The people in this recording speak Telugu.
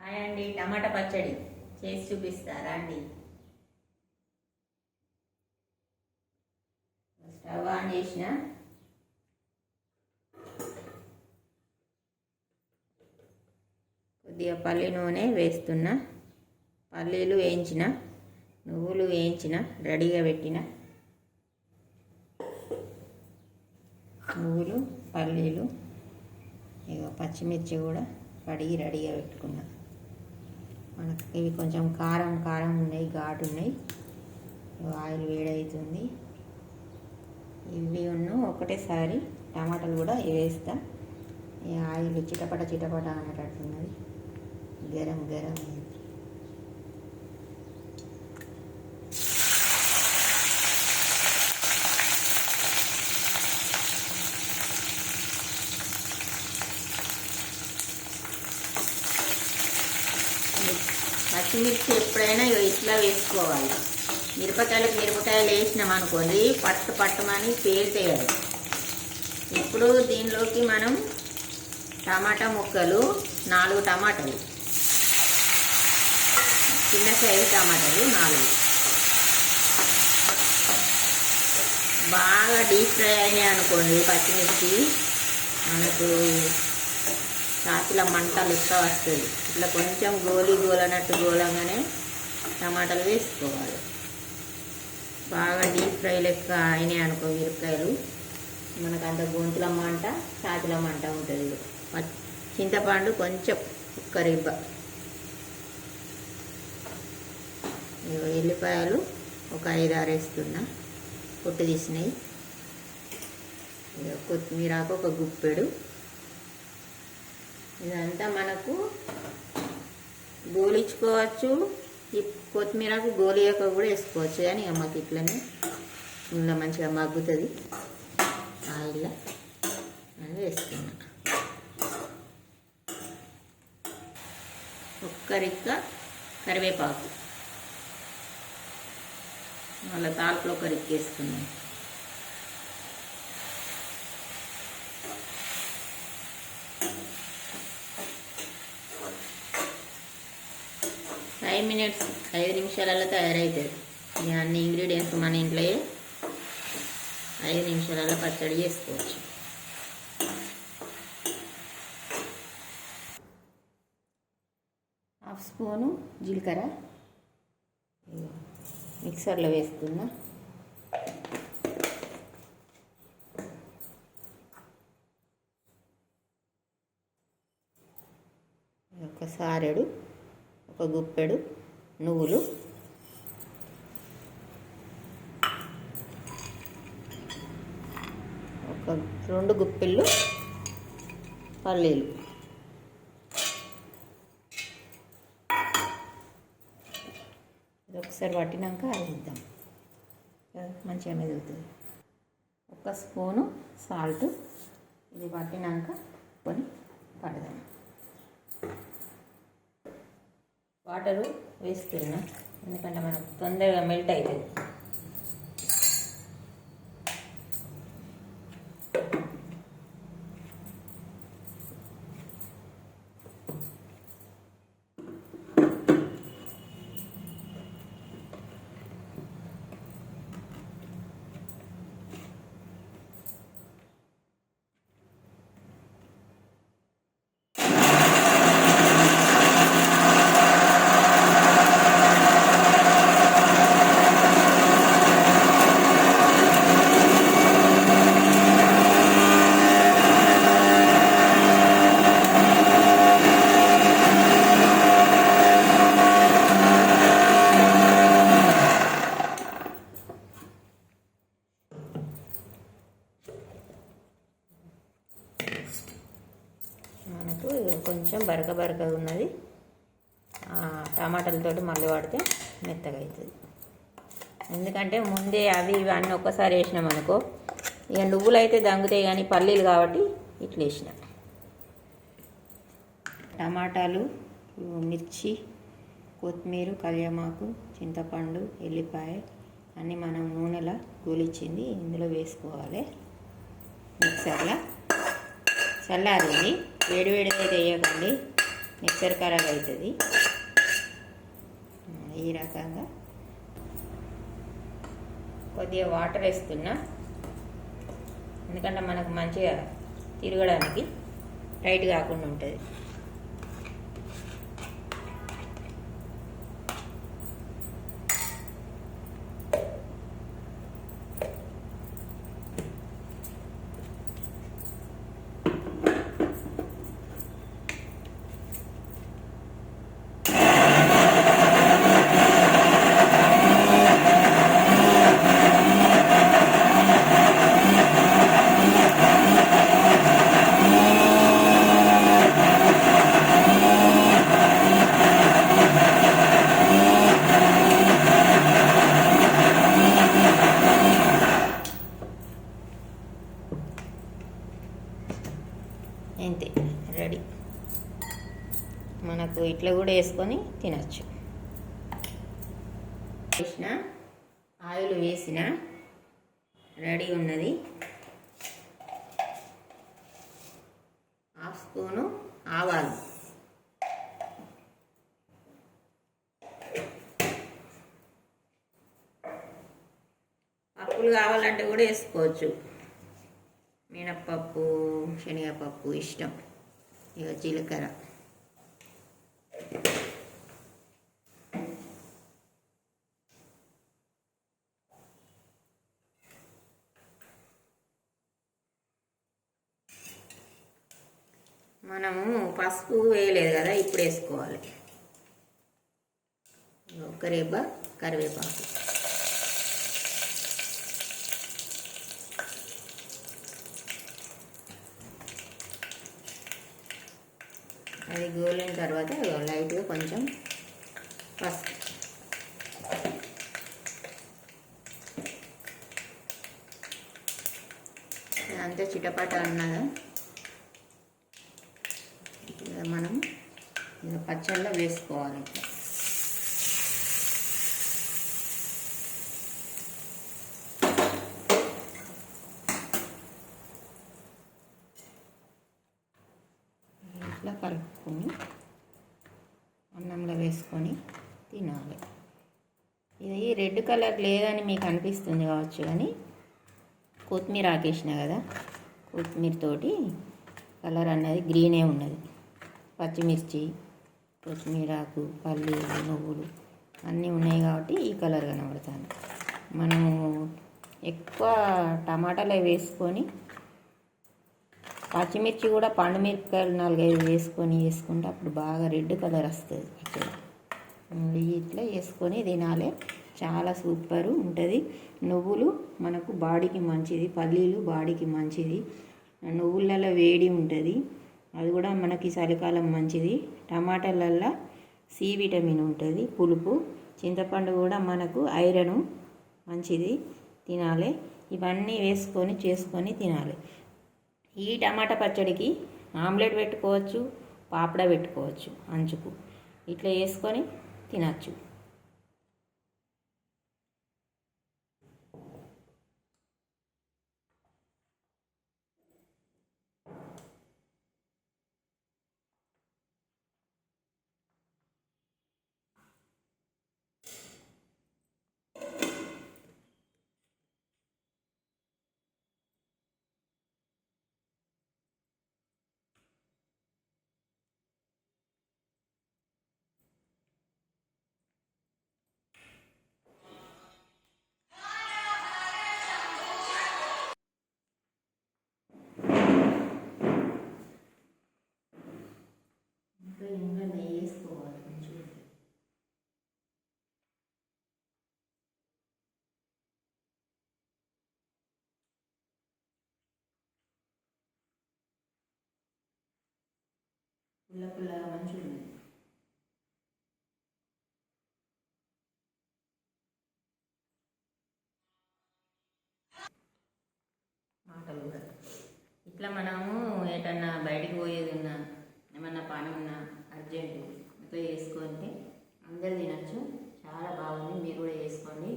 హాయ్ అండి, టమాటా పచ్చడి చేసి చూపిస్తారా అండి? స్టవ్ ఆన్ చేసిన కొద్దిగా పల్లి నూనె వేస్తున్నా. పల్లీలు వేయించిన, నువ్వులు వేయించిన, రెడీగా పెట్టిన. నువ్వులు, పల్లీలు, ఇక పచ్చిమిర్చి కూడా కడిగి రెడీగా పెట్టుకున్నా. మనకి ఇవి కొంచెం కారం కారం ఉన్నాయి, ఘాటు ఉన్నాయి. ఆయిల్ వేడవుతుంది. ఇవి ఒకటేసారి టమాటాలు కూడా వేస్తా. ఈ ఆయిల్ చిటపట చిటపట అనేటట్టున్నది. గరం గరం పచ్చిమిర్చి ఎప్పుడైనా ఇట్లా వేసుకోవాలి. మిరపకాయలు వేసినాం అనుకోండి, పట్టుమని పేలుతాయి. ఇప్పుడు దీనిలోకి మనం టమాటా ముక్కలు 4 టమాటాలు, చిన్న సైజు టమాటాలు 4 బాగా డీప్ ఫ్రై అయినాయి అనుకోండి. పచ్చిమిర్చి మనకు చాకుల మంట లెక్క వస్తుంది. ఇట్లా కొంచెం గోలనట్టు గోలంగానే టమాటాలు వేసుకోవాలి. బాగా డీప్ ఫ్రై లెక్క అయినాయి అనుకో మిరపకాయలు, మనకు అంత గొంతుల మంట, చాకుల మంట ఉంటుంది. చింతపండు కొంచెం ఉక్కరిబ్బ, ఎల్లిపాయలు ఒక 5-6 వేస్తున్నా, పొట్టు తీసినాయి. కొత్తిమీరాకు ఒక గుప్పెడు. ఇదంతా మనకు గోలించుకోవచ్చు. ఈ కొత్తిమీరకు గోలియక కూడా వేసుకోవచ్చు, కానీ మాకు ఇట్లనే నూనె మంచిగా మగ్గుతుంది. ఆయిల్లో అని వేస్తున్నా. ఒక్కరిక్క కరివేపాకు, మళ్ళీ తాల్పులో ఒకరికి వేసుకున్నాం. మినిట్స్ 5 నిమిషాలలో తయారవుతుంది. ఇక అన్ని ఇంగ్రీడియంట్స్ మన ఇంట్లో 5 నిమిషాలలో పచ్చడి చేసుకోవచ్చు. హాఫ్ స్పూను జీలకర్ర మిక్సర్లో వేస్తున్నా. ఒక సారెడు, ఒక గుప్పెడు నువ్వులు, ఒక 2 గుప్పెళ్ళు పల్లీలు, ఇది ఒకసారి పట్టినాక ఆగిద్దాం, మంచిగా మెదుగుతుంది. ఒక స్పూను సాల్ట్, ఇది పట్టినాక కొని పడదాం. వాటరు వేస్తున్నా, ఎందుకంటే మనకు తొందరగా మెల్ట్ అవుతుంది. మనకు కొంచెం బరకగా ఉన్నది. టమాటాలతోటి మళ్ళీ వాడితే మెత్తగా అవుతుంది. ఎందుకంటే ముందే అవి ఇవన్నీ ఒక్కసారి వేసినాం అనుకో, ఇక నువ్వులు అయితే దంగుతాయి, కానీ పల్లీలు కాబట్టి ఇట్లా వేసిన. టమాటాలు, మిర్చి, కొత్తిమీర, కళ్యామాకు, చింతపండు, ఎల్లిపాయ అన్నీ మనం నూనెలో గోలిచ్చింది ఇందులో వేసుకోవాలి. మిక్సర్లో చల్లారింది, వేడివేడిగా అయితే వేయకండి, మిక్సర్ ఖరాబ్ అవుతుంది. ఈ రకంగా కొద్దిగా వాటర్ వేస్తున్నా, ఎందుకంటే మనకు మంచిగా తిరగడానికి టైట్ కాకుండా ఉంటుంది. అంతే, రెడీ. మనకు ఇట్లా కూడా వేసుకొని తినచ్చు. వేసిన ఆయిల్ వేసిన రెడీ ఉన్నది. 1/2 స్పూను ఆవాలు, పప్పులు కావాలంటే కూడా వేసుకోవచ్చు, మినప్పప్పు, శనగపప్పు ఇష్టం. ఇక జీలకర్ర, మనము పసుపు వేయలేదు కదా, ఇప్పుడు వేసుకోవాలి. ఒక రెబ్బ కరివేపాకు, అది గోలిన తర్వాత లైట్గా కొంచెం పసుపు, అంతే చిటపట అన్నదా. మనం పచ్చళ్ళలో వేసుకోవాలి. ఇట్లా కలుపుకొని అన్నంలో వేసుకొని తినాలి. ఇది రెడ్ కలర్ లేదని మీకు అనిపిస్తుంది కావచ్చు, కానీ కొత్తిమీర ఆకేసిన కదా, కొత్తిమీరతోటి కలర్ అన్నది గ్రీనే ఉన్నది. పచ్చిమిర్చి, కొత్తిమీరాకు, పల్లీలు, నువ్వులు అన్నీ ఉన్నాయి కాబట్టి ఈ కలర్ కనబడుతుంది. మనము ఎక్కువ టమాటాలు వేసుకొని, పచ్చిమిర్చి కూడా పండు మిరపకాయలు 4-5 వేసుకుంటే అప్పుడు బాగా రెడ్ కలర్ వస్తుంది పచ్చడి. ఇట్లా వేసుకొని తినాలి, చాలా సూపర్ ఉంటుంది. నువ్వులు మనకు బాడీకి మంచిది, పల్లీలు బాడీకి మంచిది, నువ్వులలో వేడి ఉంటుంది, అది కూడా మనకి చలికాలం మంచిది. టమాటాలల్లో సి విటమిన్ ఉంటుంది, పులుపు. చింతపండు కూడా మనకు ఐరన్ మంచిది, తినాలి. ఇవన్నీ వేసుకొని చేసుకొని తినాలి. ఈ టమాటా పచ్చడికి ఆమ్లెట్ పెట్టుకోవచ్చు, పాపడ పెట్టుకోవచ్చు అంచుకు, ఇట్లా వేసుకొని తినచ్చు. ఇంకా నెయ్యి వేసుకోవాలి మంచిగా. పుల్లగా మంచిగా ఉంది. మాటలు కూడా ఇట్లా మనము ఏటన్నా బయటికి పోయేది ఉన్నా, ఏమన్నా పని ఉన్నా అర్జెంటు ఇట్లా చేసుకుంటే అందరు తినచ్చు. చాలా బాగుంది, మీరు కూడా చేసుకోండి.